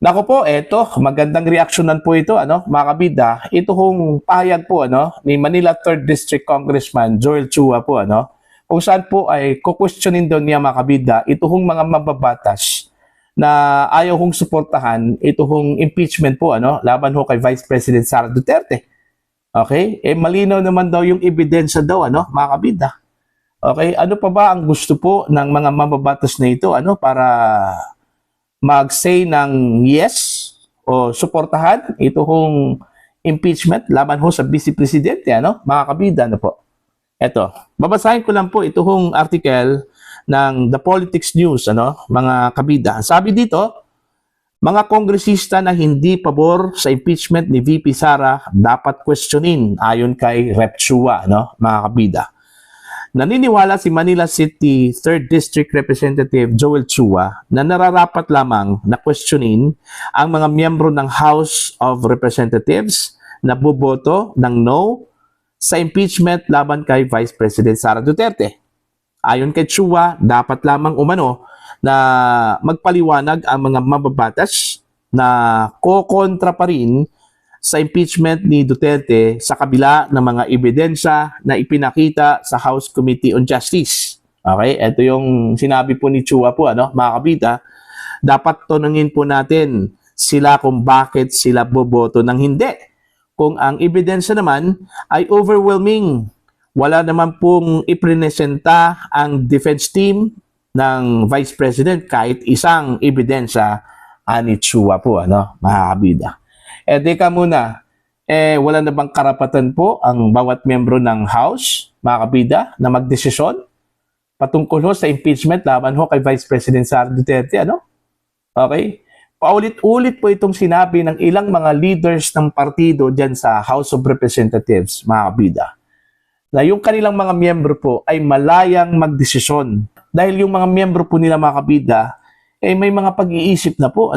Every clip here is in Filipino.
Nako po, eto, magandang reaksyonan po ito, mga kabida. Ito hong pahayag po, ni Manila 3rd District Congressman Joel Chua po, kung saan po ay kukwestiyonin daw niya mga kabida, ito hong mga mababatas na ayaw hong suportahan, ito hong impeachment po, laban ho kay Vice President Sara Duterte. Okay? Malinaw naman daw yung ebidensya daw, mga kabida. Okay? Ano pa ba ang gusto po ng mga mababatas na ito, para mag-say ng yes o suportahan ito hong impeachment laban ho sa Vice Presidente, mga kabida, po. Eto, babasahin ko lang po ito hong article ng The Politics News, mga kabida. Sabi dito, mga kongresista na hindi pabor sa impeachment ni VP Sara dapat questionin ayon kay Rep. Chua, mga kabida. Naniniwala si Manila City 3rd District Representative Joel Chua na nararapat lamang na questionin ang mga miyembro ng House of Representatives na boboto ng no sa impeachment laban kay Vice President Sara Duterte. Ayon kay Chua, dapat lamang umano na magpaliwanag ang mga mababatas na kokontra pa rin sa impeachment ni Duterte sa kabila ng mga ebidensya na ipinakita sa House Committee on Justice. Okay, ito yung sinabi po ni Chua po, mga kabida. Dapat tunungin po natin sila kung bakit sila boboto ng hindi. Kung ang ebidensya naman ay overwhelming, wala naman pong ipresenta ang defense team ng Vice President kahit isang ebidensya ani Chua po, mga kabida. Teka muna, wala na bang karapatan po ang bawat membro ng House, mga kabida, na magdesisyon patungkol ho sa impeachment laban ho kay Vice President Sara Duterte, Okay? Paulit-ulit po itong sinabi ng ilang mga leaders ng partido dyan sa House of Representatives, mga kabida, na yung kanilang mga miyembro po ay malayang magdesisyon. Dahil yung mga miyembro po nila, mga kabida, may mga pag-iisip na po,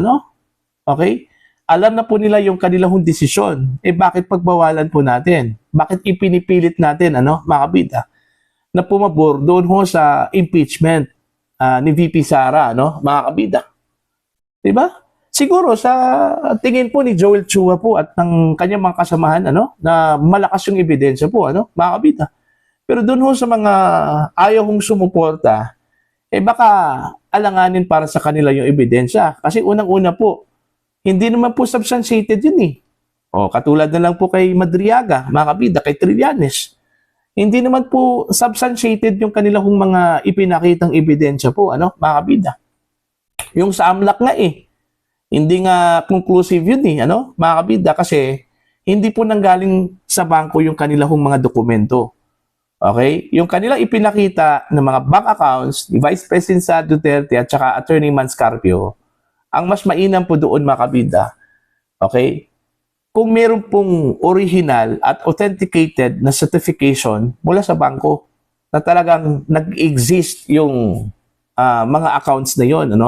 Okay? Alam na po nila yung kanilang desisyon. Bakit pagbawalan po natin? Bakit ipinipilit natin, mga kabida, na pumabor doon ho sa impeachment ni VP Sara, mga kabida? Diba? Siguro sa tingin po ni Joel Chua po at ng kanyang mga kasamahan, na malakas yung ebidensya po, mga kabida. Pero doon ho sa mga ayaw hong sumuporta, baka alanganin para sa kanila yung ebidensya. Kasi unang-una po, hindi naman po substantiated yun eh. Katulad na lang po kay Madriaga, mga kabida, kay Trillanes. Hindi naman po substantiated yung kanilang mga ipinakitang ebidensya po, mga kabida. Yung sa AMLAC nga hindi nga conclusive yun mga kabida, kasi hindi po nanggaling sa bangko yung kanilang mga dokumento. Okay? Yung kanilang ipinakita ng mga bank accounts ni Vice President Sara Duterte at saka Attorney Manscarpio, ang mas mainam po doon, mga kabida, okay, kung meron pong original at authenticated na certification mula sa bangko na talagang nag-exist yung mga accounts na yon,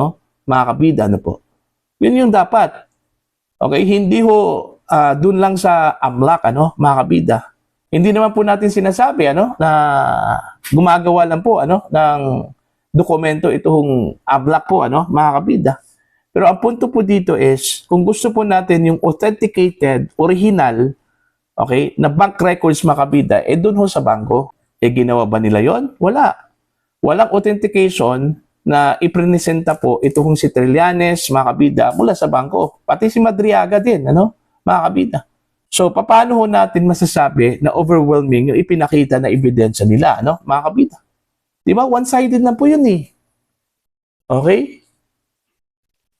mga kabida, po. Yun yung dapat. Okay, hindi ho doon lang sa AMLAC, mga kabida. Hindi naman po natin sinasabi, na gumagawa lang po, ng dokumento itong AMLAC po, mga kabida. Pero ang punto po dito is, kung gusto po natin yung authenticated, original, okay, na bank records, mga kabida, doon ho sa bangko. Ginawa ba nila yon? Wala. Walang authentication na ipresenta po itong si Trillanes, mga kabida, mula sa bangko. Pati si Madriaga din, mga kabida. So, paano ho natin masasabi na overwhelming yung ipinakita na ebidensya nila, mga kabida? Diba? One-sided na po yun Okay?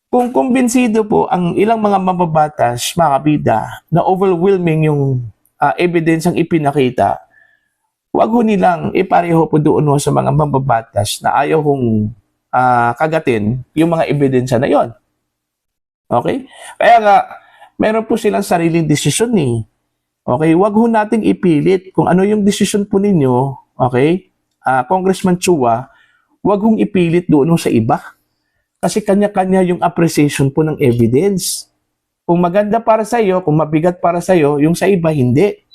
Kung kumbinsido po ang ilang mga mababatas, mga kabida, na overwhelming yung ebidensyang ipinakita, huwag ho nilang ipareho po doon ho sa mga mababatas na ayaw hong kagatin yung mga ebidensya na yon. Okay? Kaya nga, meron po silang sariling desisyon Okay? Huwag ho nating ipilit kung ano yung desisyon po ninyo, okay? Congressman Chua, huwag hong ipilit doon ho sa iba. Kasi kanya-kanya yung appreciation po ng evidence. Kung maganda para sa iyo, kung mabigat para sa iyo, yung sa iba hindi.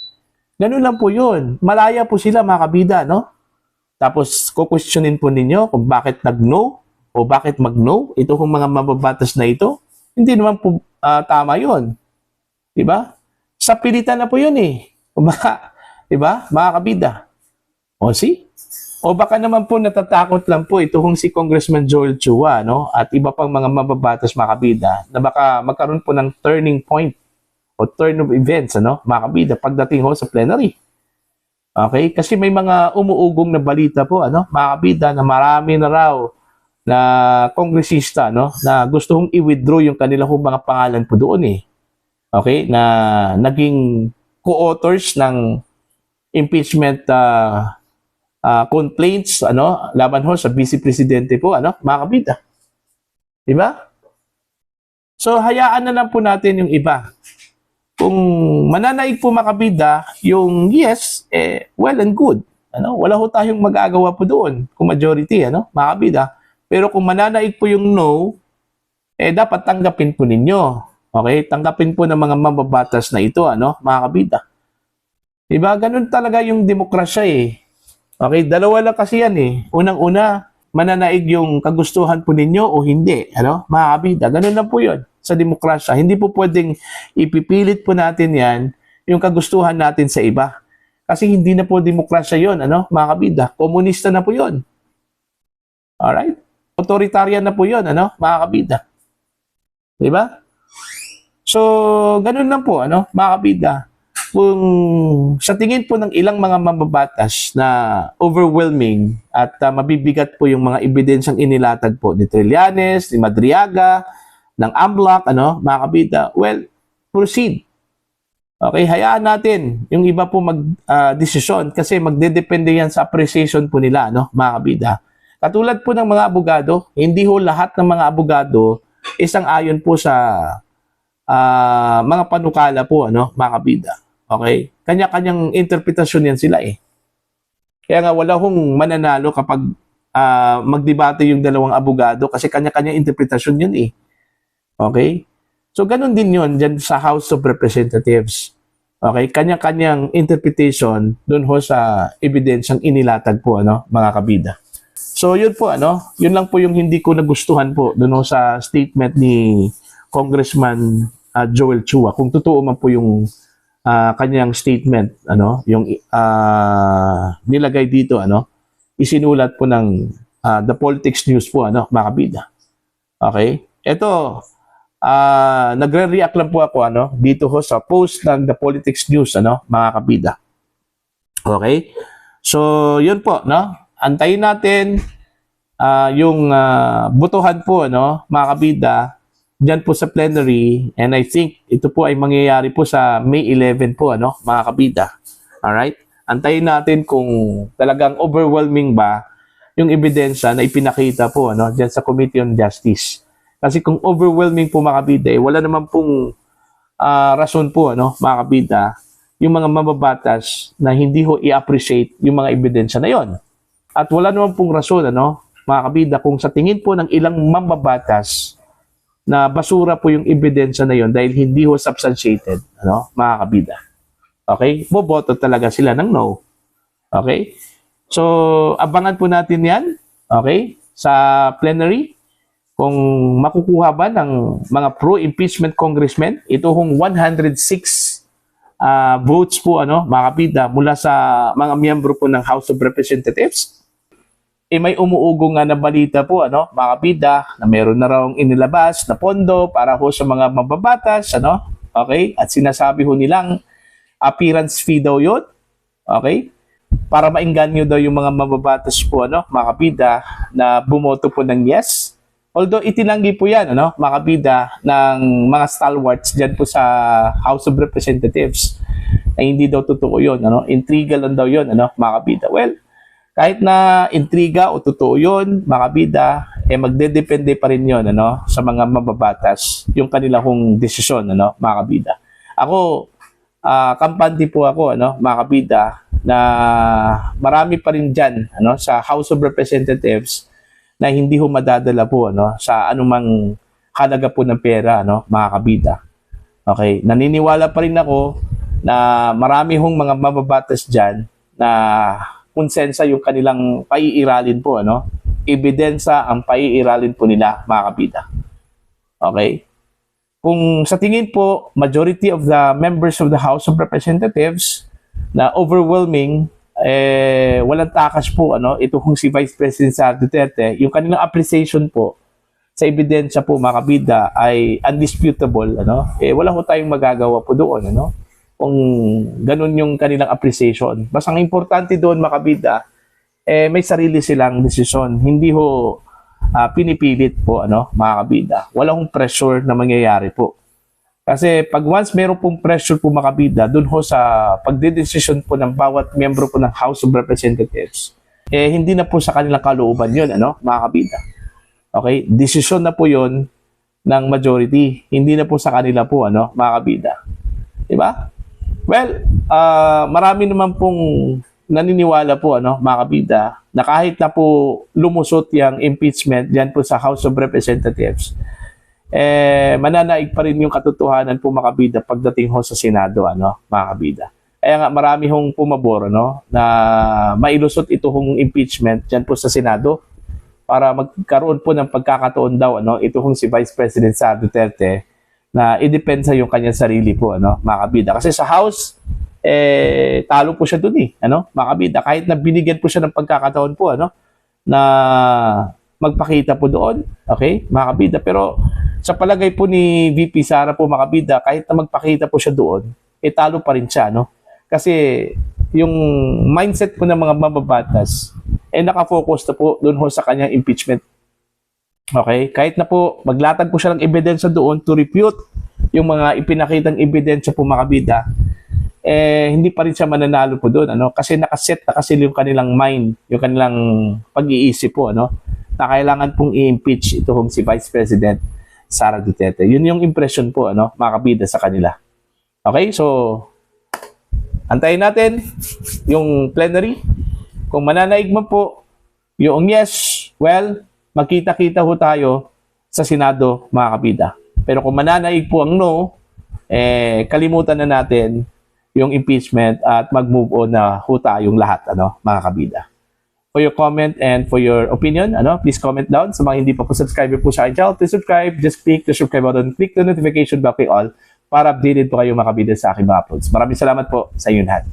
Ganun lang po yun. Malaya po sila, mga kabida, Tapos, kukwestiyonin po ninyo kung bakit nag-no o bakit mag-no. Ito kung mga mababatas na ito. Hindi naman po tama 'yon, 'di ba? Sa pilitan na po 'yun eh. Baka, 'di ba? Mga kabida. O see? O baka naman po natatakot lang po itong si Congressman Joel Chua, no? At iba pang mga mababatas mga kabida na baka magkaroon po ng turning point o turn of events, ano, mga kabida, pagdating ho sa plenary. Okay? Kasi may mga umuugong na balita po, ano, mga kabida, na marami na raw na kongresista, no, na gusto hong i-withdraw yung kanilang mga pangalan po doon eh. Okay? Na naging co-authors ng impeachment complaints, ano, laban ho sa Vice Presidente po, ano, mga kabida. Di ba? So, hayaan na lang po natin yung iba. Kung mananaig po makabida, yung yes, well and good. Ano? Wala ho tayong magagawa po doon kung majority, ano, makabida. Pero kung mananaig po yung no, dapat tanggapin po ninyo. Okay? Tanggapin po ng mga mababatas na ito, ano, makabida. Diba? Ganun talaga yung demokrasya eh. Okay? Dalawa lang kasi yan eh. Unang-una, mananaig yung kagustuhan po ninyo o hindi, ano, makabida. Ganun lang po yun sa demokrasya. Hindi po pwedeng ipipilit po natin yan yung kagustuhan natin sa iba. Kasi hindi na po demokrasya yon, ano, mga kabida. Komunista na po yon. Alright? Authoritarian na po yon, ano, mga kabida. Diba? So, ganun lang po, ano, mga kabida. Kung sa tingin po ng ilang mga mababatas na overwhelming at mabibigat po yung mga ebidensyang inilatag po ni Trillanes, ni Madriaga, ng AMLAC, ano, mga kabida, well, proceed. Okay, hayaan natin yung iba po mag-desisyon kasi magdedepende yan sa appreciation po nila, no, mga kabida. Katulad po ng mga abogado, hindi ho lahat ng mga abogado isang ayon po sa mga panukala po, ano, mga kabida. Okay? Kanya-kanyang interpretasyon yan sila eh. Kaya nga wala hong mananalo kapag magdebate yung dalawang abogado kasi kanya-kanyang interpretasyon yun eh. Okay? So, ganun din yun dyan sa House of Representatives. Okay? Kanya-kanyang interpretation dun ho sa ebidensyang inilatag po, ano, mga kabida. So, yun po, ano, yun lang po yung hindi ko nagustuhan po dun ho sa statement ni Congressman Joel Chua. Kung totoo man po yung kanyang statement, ano, yung nilagay dito, ano, isinulat po ng The Politics News po, ano, mga kabida. Okay? Ito, nagre-react lang po ako, ano, dito ho sa post ng The Politics News, ano, mga kabida. Okay? So, yun po, no? Antayin natin yung botohan po, no, mga kabida, dyan po sa plenary, and I think ito po ay mangyayari po sa May 11 po, ano, mga kabida. Alright? Antayin natin kung talagang overwhelming ba yung ebidensya na ipinakita po, ano, dyan sa Committee on Justice. Kasi kung overwhelming po, mga kabida, wala naman pong rason po, ano, mga kabida, yung mga mababatas na hindi ho i-appreciate yung mga ebidensya na yon. At wala naman pong rason, ano, mga kabida, kung sa tingin po ng ilang mababatas na basura po yung ebidensya na yon dahil hindi ho substantiated, ano, mga kabida. Okay? Boboto talaga sila ng no. Okay? So, abangan po natin yan, okay, sa plenary, kung makukuha ba ng mga pro-impeachment congressmen, ito hong 106 votes po, ano, mga kabida, mula sa mga miyembro po ng House of Representatives. May umuugong nga na balita po, ano, mga kabida, na meron na raw inilabas na pondo para ho sa mga mababatas, ano, okay? At sinasabi ho nilang appearance fee daw yun, okay? Para maingganyo daw yung mga mababatas po, ano, mga kabida, na bumoto po ng yes. Although itinanggi po yan, ano, mga kabida, ng mga stalwarts dyan po sa House of Representatives ay hindi daw totoo yun, ano, intriga lang daw yun, ano, mga kabida. Well, kahit na intriga o totoo yun, mga kabida, magdedepende pa rin yun, ano, sa mga mababatas, yung kanilang desisyon, ano, mga kabida. Ako, kampante po ako, ano, mga kabida, na marami pa rin dyan, ano, sa House of Representatives na hindi ho madadala po, ano, sa anumang halaga po ng pera, ano, mga kabida. Okay, naniniwala pa rin ako na marami hong mga mababatas dyan na konsensya yung kanilang paiiralin po, ano? Ebidensya ang paiiralin po nila, mga kabida. Okay? kung sa tingin po, majority of the members of the House of Representatives na overwhelming, walang takas po, ito kung si Vice President Sara Duterte, yung kanilang appreciation po sa ebidensya po mga kabida ay undisputable, wala po tayong magagawa po doon, kung ganun yung kanilang appreciation. Basta ang importante doon mga kabida, may sarili silang desisyon. Hindi ho pinipilit po, mga kabida. Wala hong pressure na mangyayari po. Kasi pag once meron pong pressure po mga kabida, dun ho sa pagdedesisyon po ng bawat miyembro po ng House of Representatives, hindi na po sa kanilang kalooban yun, mga kabida. Okay? Desisyon na po yun ng majority. Hindi na po sa kanila po, mga kabida. Diba? Well, marami naman pong naniniwala po, mga kabida, na kahit na po lumusot yung impeachment dyan po sa House of Representatives, mananaig pa rin yung katotohanan po mga kabida pagdating ho sa Senado, mga kabida. Kaya nga marami hong pumabor, na mailusot ito hong impeachment dyan po sa Senado para magkaroon po ng pagkakataon daw, ito hong si Vice President Sara Duterte na i-depensa yung kanyang sarili po, mga kabida. Kasi sa House, talo po siya dun mga kabida. Kahit na binigyan po siya ng pagkakataon po, na magpakita po doon, okay, mga kabida. Pero sa palagay po ni VP Sara po mga kabida, kahit na magpakita po siya doon, talo pa rin siya, Kasi yung mindset po ng mga mababatas, nakafocus na po doon ho sa kanyang impeachment. Okay? Kahit na po maglatag po siya ng ebidensya doon to refute yung mga ipinakitang ebidensya po mga kabida, hindi pa rin siya mananalo po doon, Kasi nakaset na kasi yung kanilang mind, yung kanilang pag-iisip po, na kailangan pong i-impeach ito si Vice President Sara Duterte. Yun yung impression po, mga kabida sa kanila. Okay? So, antayin natin yung plenary. Kung mananaig man po yung yes, well, magkita-kita ho tayo sa Senado, mga kabida. Pero kung mananaig po ang no, kalimutan na natin yung impeachment at mag-move on na ho tayong lahat, mga kabida. For your comment and for your opinion, please comment down. Sa mga hindi pa po subscriber po sa akin channel, please subscribe. Just click the subscribe button, click the notification bell kay all para updated po kayo mga kabida sa aking mga uploads. Maraming salamat po sa inyo lahat.